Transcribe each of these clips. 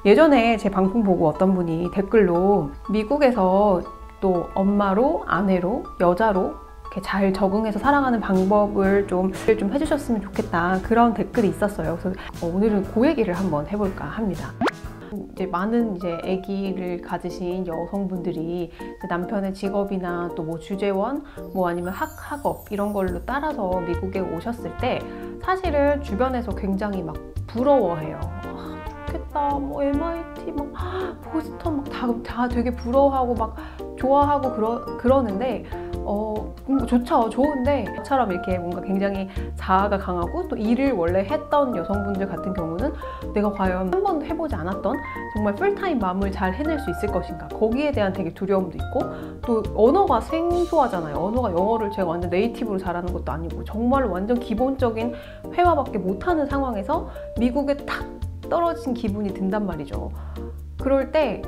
예전에 제 방송 보고 어떤 분이 댓글로 미국에서 또 엄마로, 아내로, 여자로 이렇게 잘 적응해서 살아가는 방법을 좀 해주셨으면 좋겠다, 그런 댓글이 있었어요. 그래서 오늘은 그 얘기를 한번 해볼까 합니다. 이제 많은 아기를 가지신 여성분들이 남편의 직업이나 또 뭐 주재원, 뭐 아니면 학업 이런 걸로 따라서 미국에 오셨을 때 사실은 주변에서 굉장히 막 부러워해요. 좋겠다, 뭐 MIT, 막 보스턴 막 다 되게 부러워하고 막 좋아하고 그러는데 좋죠. 좋은데 저처럼 이렇게 뭔가 굉장히 자아가 강하고 또 일을 원래 했던 여성분들 같은 경우는 내가 과연 한 번도 해보지 않았던 정말 풀타임 맘을 잘 해낼 수 있을 것인가, 거기에 대한 되게 두려움도 있고, 또 언어가 생소하잖아요. 언어가 영어를 제가 완전 네이티브로 잘하는 것도 아니고 정말 완전 기본적인 회화밖에 못하는 상황에서 미국에 탁 떨어진 기분이 든단 말이죠. 그럴 때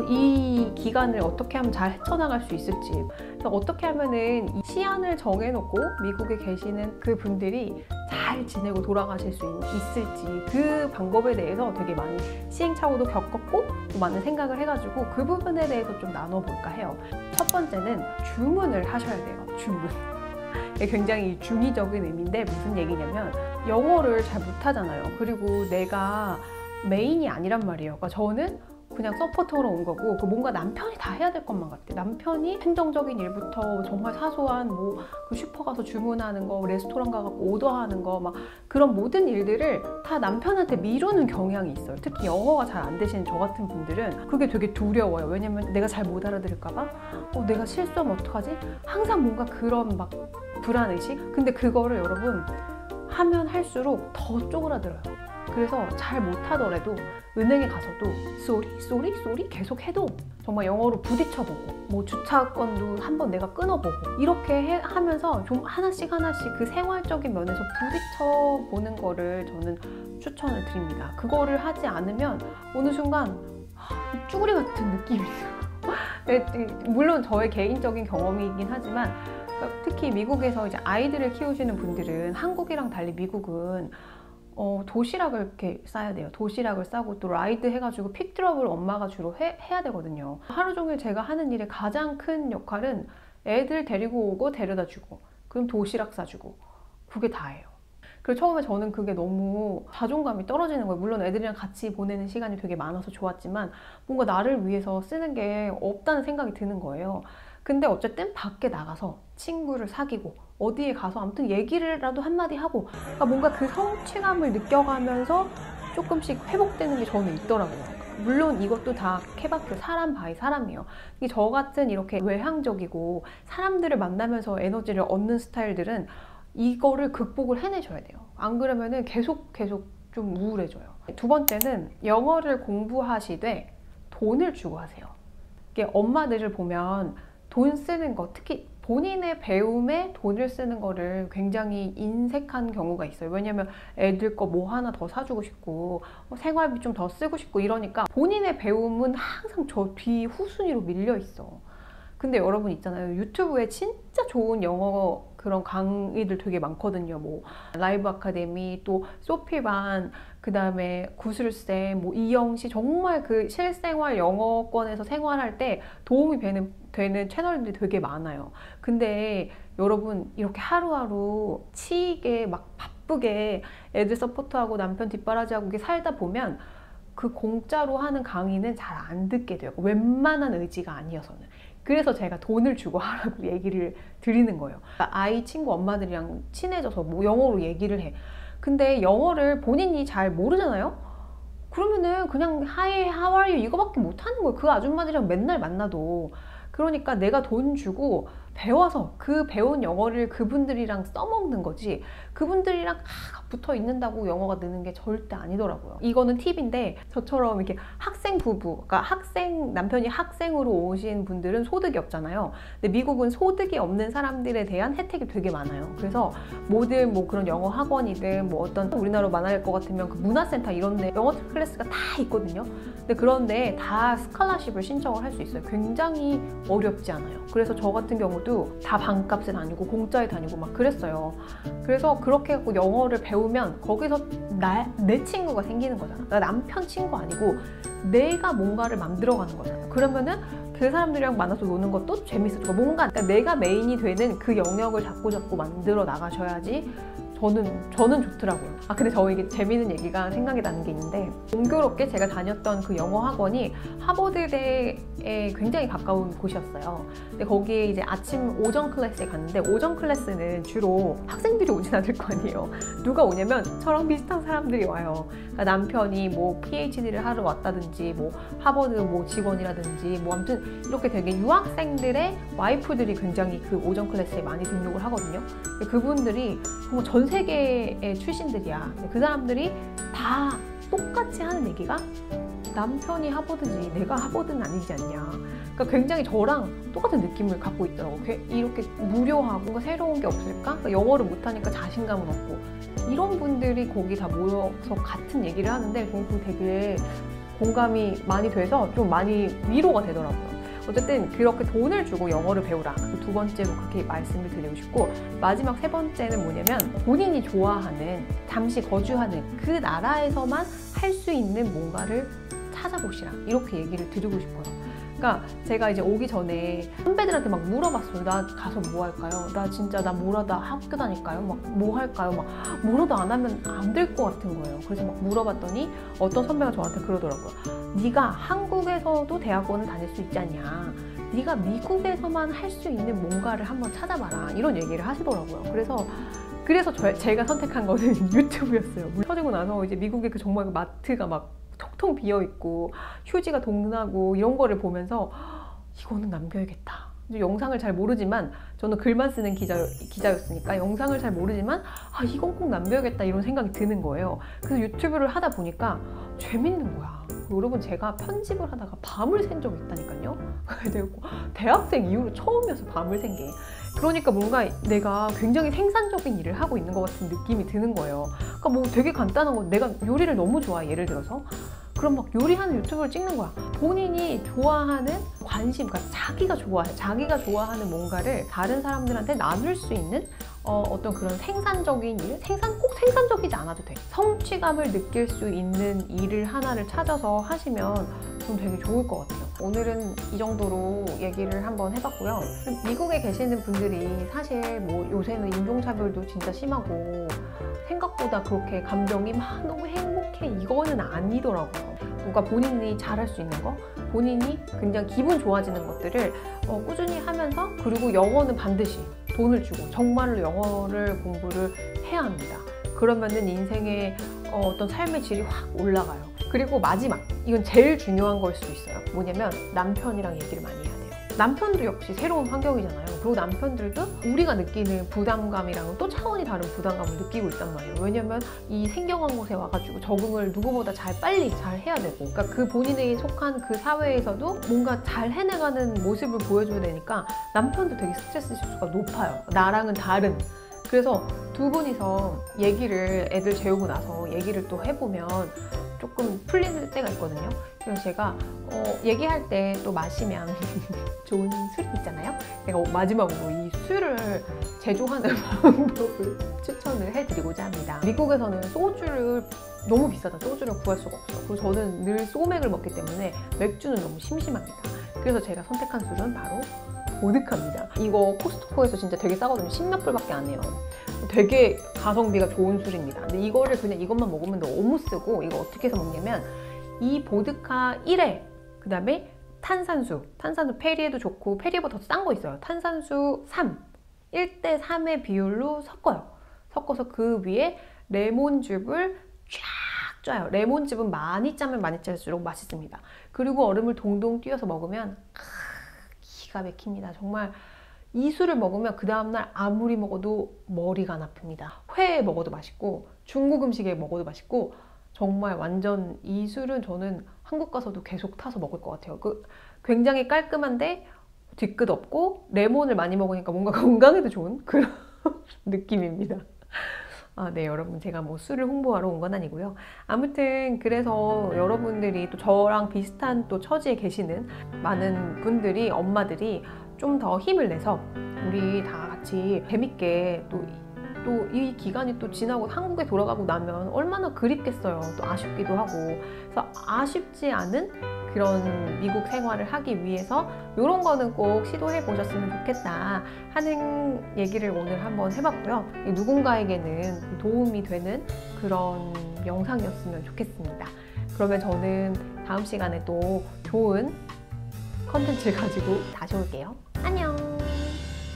이 기간을 어떻게 하면 잘 헤쳐나갈 수 있을지, 어떻게 하면은 이 시안을 정해놓고 미국에 계시는 그 분들이 잘 지내고 돌아가실 수 있을지, 그 방법에 대해서 되게 많이 시행착오도 겪었고 또 많은 생각을 해가지고 그 부분에 대해서 좀 나눠볼까 해요. 첫 번째는 주문을 하셔야 돼요. 주문. 굉장히 중의적인 의미인데 무슨 얘기냐면, 영어를 잘 못하잖아요. 그리고 내가 메인이 아니란 말이에요. 그러니까 저는 그냥 서포터로 온 거고, 뭔가 남편이 다 해야 될 것만 같아. 남편이 행정적인 일부터 정말 사소한 뭐 그 슈퍼 가서 주문하는 거, 레스토랑 가서 오더하는 거, 막 그런 모든 일들을 다 남편한테 미루는 경향이 있어요. 특히 영어가 잘 안 되시는 저 같은 분들은 그게 되게 두려워요. 왜냐면 내가 잘 못 알아들을까 봐, 내가 실수하면 어떡하지? 항상 뭔가 그런 막 불안의식? 근데 그거를 여러분 하면 할수록 더 쪼그라들어요. 그래서 잘 못하더라도 은행에 가서도 쏘리 계속 해도 정말 영어로 부딪혀보고, 뭐 주차권도 한번 내가 끊어보고, 이렇게 하면서 좀 하나씩 그 생활적인 면에서 부딪혀보는 거를 저는 추천을 드립니다. 그거를 하지 않으면 어느 순간 쭈구리 같은 느낌이 들어요. 물론 저의 개인적인 경험이긴 하지만, 특히 미국에서 이제 아이들을 키우시는 분들은 한국이랑 달리 미국은 도시락을 이렇게 싸야 돼요. 도시락을 싸고 또 라이드 해가지고 픽드롭을 엄마가 주로 해야 되거든요. 하루 종일 제가 하는 일의 가장 큰 역할은 애들 데리고 오고 데려다 주고, 그럼 도시락 싸주고, 그게 다예요. 그리고 처음에 저는 그게 너무 자존감이 떨어지는 거예요. 물론 애들이랑 같이 보내는 시간이 되게 많아서 좋았지만 뭔가 나를 위해서 쓰는 게 없다는 생각이 드는 거예요. 근데 어쨌든 밖에 나가서 친구를 사귀고 어디에 가서 아무튼 얘기를라도 한마디 하고, 그러니까 뭔가 그 성취감을 느껴가면서 조금씩 회복되는 게 저는 있더라고요. 물론 이것도 다 케바케 사람 바이 사람이에요. 저 같은 이렇게 외향적이고 사람들을 만나면서 에너지를 얻는 스타일들은 이거를 극복을 해내셔야 돼요. 안 그러면은 계속 좀 우울해져요. 두 번째는 영어를 공부하시되 돈을 주고 하세요. 이게 엄마들을 보면 돈 쓰는 거, 특히 본인의 배움에 돈을 쓰는 거를 굉장히 인색한 경우가 있어요. 왜냐면 애들 거 뭐 하나 더 사주고 싶고 생활비 좀 더 쓰고 싶고 이러니까 본인의 배움은 항상 저 뒤 후순위로 밀려 있어. 근데 여러분 있잖아요. 유튜브에 진짜 좋은 영어 그런 강의들 되게 많거든요. 뭐 라이브 아카데미, 또 소피반, 그 다음에 구슬쌤, 뭐 이영시, 정말 그 실생활 영어권에서 생활할 때 도움이 되는 채널들이 되게 많아요. 근데 여러분 이렇게 하루하루 치이게 막 바쁘게 애들 서포트하고 남편 뒷바라지하고 이렇게 살다 보면 그 공짜로 하는 강의는 잘 안 듣게 돼요. 웬만한 의지가 아니어서는. 그래서 제가 돈을 주고 하라고 얘기를 드리는 거예요. 아이 친구 엄마들이랑 친해져서 뭐 영어로 얘기를 해. 근데 영어를 본인이 잘 모르잖아요? 그러면은 그냥 Hi, how are you 이거밖에 못하는 거예요. 그 아줌마들이랑 맨날 만나도. 그러니까 내가 돈 주고 배워서 그 배운 영어를 그분들이랑 써먹는 거지, 그분들이랑 붙어 있는다고 영어가 느는 게 절대 아니더라고요. 이거는 팁인데, 저처럼 이렇게 학생 부부, 그러니까 남편이 학생으로 오신 분들은 소득이 없잖아요. 근데 미국은 소득이 없는 사람들에 대한 혜택이 되게 많아요. 그래서 모든 뭐 그런 영어 학원이든 뭐 어떤 우리나라로 만날 것 같으면 그 문화센터 이런 데 영어 클래스가 다 있거든요. 근데 그런데 다 스칼라십을 신청을 할 수 있어요. 굉장히 어렵지 않아요. 그래서 저 같은 경우도 다녀도 다 반값에 다니고 공짜에 다니고 막 그랬어요. 그래서 그렇게 해갖고 영어를 배우면 거기서 내 친구가 생기는 거잖아. 나 남편 친구 아니고 내가 뭔가를 만들어가는 거잖아. 그러면은 그 사람들이랑 만나서 노는 것도 재밌어지고 뭔가 그러니까 내가 메인이 되는 그 영역을 자꾸 만들어 나가셔야지 저는 좋더라고요. 근데 이게 재미있는 얘기가 생각이 나는 게 있는데, 공교롭게 제가 다녔던 그 영어 학원이 하버드대에 굉장히 가까운 곳이었어요. 근데 거기에 이제 아침 오전 클래스에 갔는데, 오전 클래스는 주로 학생들이 오진 않을 거 아니에요. 누가 오냐면 저랑 비슷한 사람들이 와요. 그러니까 남편이 뭐 PhD를 하러 왔다든지, 뭐 하버드 뭐 직원이라든지, 뭐 아무튼 이렇게 되게 유학생들의 와이프들이 굉장히 그 오전 클래스에 많이 등록을 하거든요. 근데 그분들이 정말 전 세계의 출신들이야. 그 사람들이 다 똑같이 하는 얘기가 남편이 하버드지 내가 하버드는 아니지 않냐. 그러니까 굉장히 저랑 똑같은 느낌을 갖고 있더라고. 이렇게 무료하고 뭔가 새로운 게 없을까? 그러니까 영어를 못하니까 자신감은 없고, 이런 분들이 거기 다 모여서 같은 얘기를 하는데 저는 되게 공감이 많이 돼서 좀 많이 위로가 되더라고요. 어쨌든 그렇게 돈을 주고 영어를 배우라. 그 두 번째로 그렇게 말씀을 드리고 싶고, 마지막 세 번째는 뭐냐면 본인이 좋아하는, 잠시 거주하는 그 나라에서만 할 수 있는 뭔가를 찾아보시라. 이렇게 얘기를 드리고 싶어요. 그러니까 제가 이제 오기 전에 선배들한테 막 물어봤어요. 나 가서 뭐 할까요? 나 진짜 나 뭐라도 학교 다닐까요? 막 뭐 할까요? 막 뭐라도 안 하면 안 될 것 같은 거예요. 그래서 막 물어봤더니 어떤 선배가 저한테 그러더라고요. 네가 한국에서도 대학원을 다닐 수 있지 않냐. 네가 미국에서만 할 수 있는 뭔가를 한번 찾아봐라. 이런 얘기를 하시더라고요. 그래서 제가 선택한 거는 유튜브였어요. 터지고 나서 이제 미국의 그 정말 마트가 막 텅텅 비어있고 휴지가 동나고 이런 거를 보면서 이거는 남겨야겠다. 영상을 잘 모르지만, 저는 글만 쓰는 기자였으니까 영상을 잘 모르지만 이건 꼭 남겨야겠다 이런 생각이 드는 거예요. 그래서 유튜브를 하다 보니까 재밌는 거야. 여러분, 제가 편집을 하다가 밤을 샌 적이 있다니까요. 대학생 이후로 처음이어서 밤을 샌 게. 그러니까 뭔가 내가 굉장히 생산적인 일을 하고 있는 것 같은 느낌이 드는 거예요. 그러니까 뭐 되게 간단한 거, 내가 요리를 너무 좋아해. 예를 들어서 그럼 막 요리하는 유튜브를 찍는 거야. 본인이 좋아하는 관심, 그러니까 자기가 좋아하는 뭔가를 다른 사람들한테 나눌 수 있는 어떤 그런 생산적인 일, 꼭 생산적이지 않아도 돼. 성취감을 느낄 수 있는 일을 하나를 찾아서 하시면 좀 되게 좋을 것 같아요. 오늘은 이 정도로 얘기를 한번 해봤고요. 미국에 계시는 분들이 사실 뭐 요새는 인종차별도 진짜 심하고 생각보다 그렇게 감정이 막 너무 행복해 이거는 아니더라고요. 뭔가 본인이 잘할 수 있는 거, 본인이 굉장히 기분 좋아지는 것들을 꾸준히 하면서, 그리고 영어는 반드시 돈을 주고 정말로 영어를 공부를 해야 합니다. 그러면은 인생의 어떤 삶의 질이 확 올라가요. 그리고 마지막, 이건 제일 중요한 걸 수도 있어요. 뭐냐면 남편이랑 얘기를 많이 해야 돼요. 남편도 역시 새로운 환경이잖아요. 그리고 남편들도 우리가 느끼는 부담감이랑은 또 차원이 다른 부담감을 느끼고 있단 말이에요. 왜냐면 이 생경한 곳에 와가지고 적응을 누구보다 빨리 잘 해야 되고, 그러니까 그 본인이 속한 그 사회에서도 뭔가 잘 해내가는 모습을 보여줘야 되니까 남편도 되게 스트레스 지수가 높아요. 나랑은 다른. 그래서 두 분이서 애들 재우고 나서 얘기를 또 해보면 조금 풀릴 때가 있거든요. 그래서 제가 얘기할 때 또 마시면 좋은 술이 있잖아요. 제가 마지막으로 이 술을 제조하는 방법을 추천을 해드리고자 합니다. 미국에서는 소주를 너무 비싸다. 소주를 구할 수가 없어요. 그리고 저는 늘 소맥을 먹기 때문에 맥주는 너무 심심합니다. 그래서 제가 선택한 술은 바로 보드카입니다. 이거 코스트코에서 진짜 되게 싸거든요. 10몇 불밖에 안 해요. 되게 가성비가 좋은 술입니다. 근데 이거를 그냥 이것만 먹으면 너무 쓰고, 이거 어떻게 해서 먹냐면 이 보드카 1회, 그 다음에 탄산수 페리에도 좋고 페리에보다 더 싼 거 있어요. 탄산수 3, 1대 3의 비율로 섞어서 그 위에 레몬즙을 쫙 쪄요. 레몬즙은 많이 짜면 많이 짤수록 맛있습니다. 그리고 얼음을 동동 띄워서 먹으면 기가 막힙니다. 정말 이 술을 먹으면 그 다음날 아무리 먹어도 머리가 안 아픕니다. 회 먹어도 맛있고 중국 음식에 먹어도 맛있고, 정말 완전 이 술은 저는 한국 가서도 계속 타서 먹을 것 같아요. 굉장히 깔끔한데 뒤끝 없고 레몬을 많이 먹으니까 뭔가 건강에도 좋은 그런 느낌입니다. 네, 여러분, 제가 뭐 술을 홍보하러 온 건 아니고요. 아무튼 그래서 여러분들이 또 저랑 비슷한 또 처지에 계시는 많은 분들이, 엄마들이 좀 더 힘을 내서 우리 다 같이 재밌게 또 이 기간이 또 지나고 한국에 돌아가고 나면 얼마나 그립겠어요. 또 아쉽기도 하고. 그래서 아쉽지 않은 그런 미국 생활을 하기 위해서 이런 거는 꼭 시도해 보셨으면 좋겠다 하는 얘기를 오늘 한번 해봤고요. 누군가에게는 도움이 되는 그런 영상이었으면 좋겠습니다. 그러면 저는 다음 시간에 또 좋은 컨텐츠를 가지고 다시 올게요. 안녕!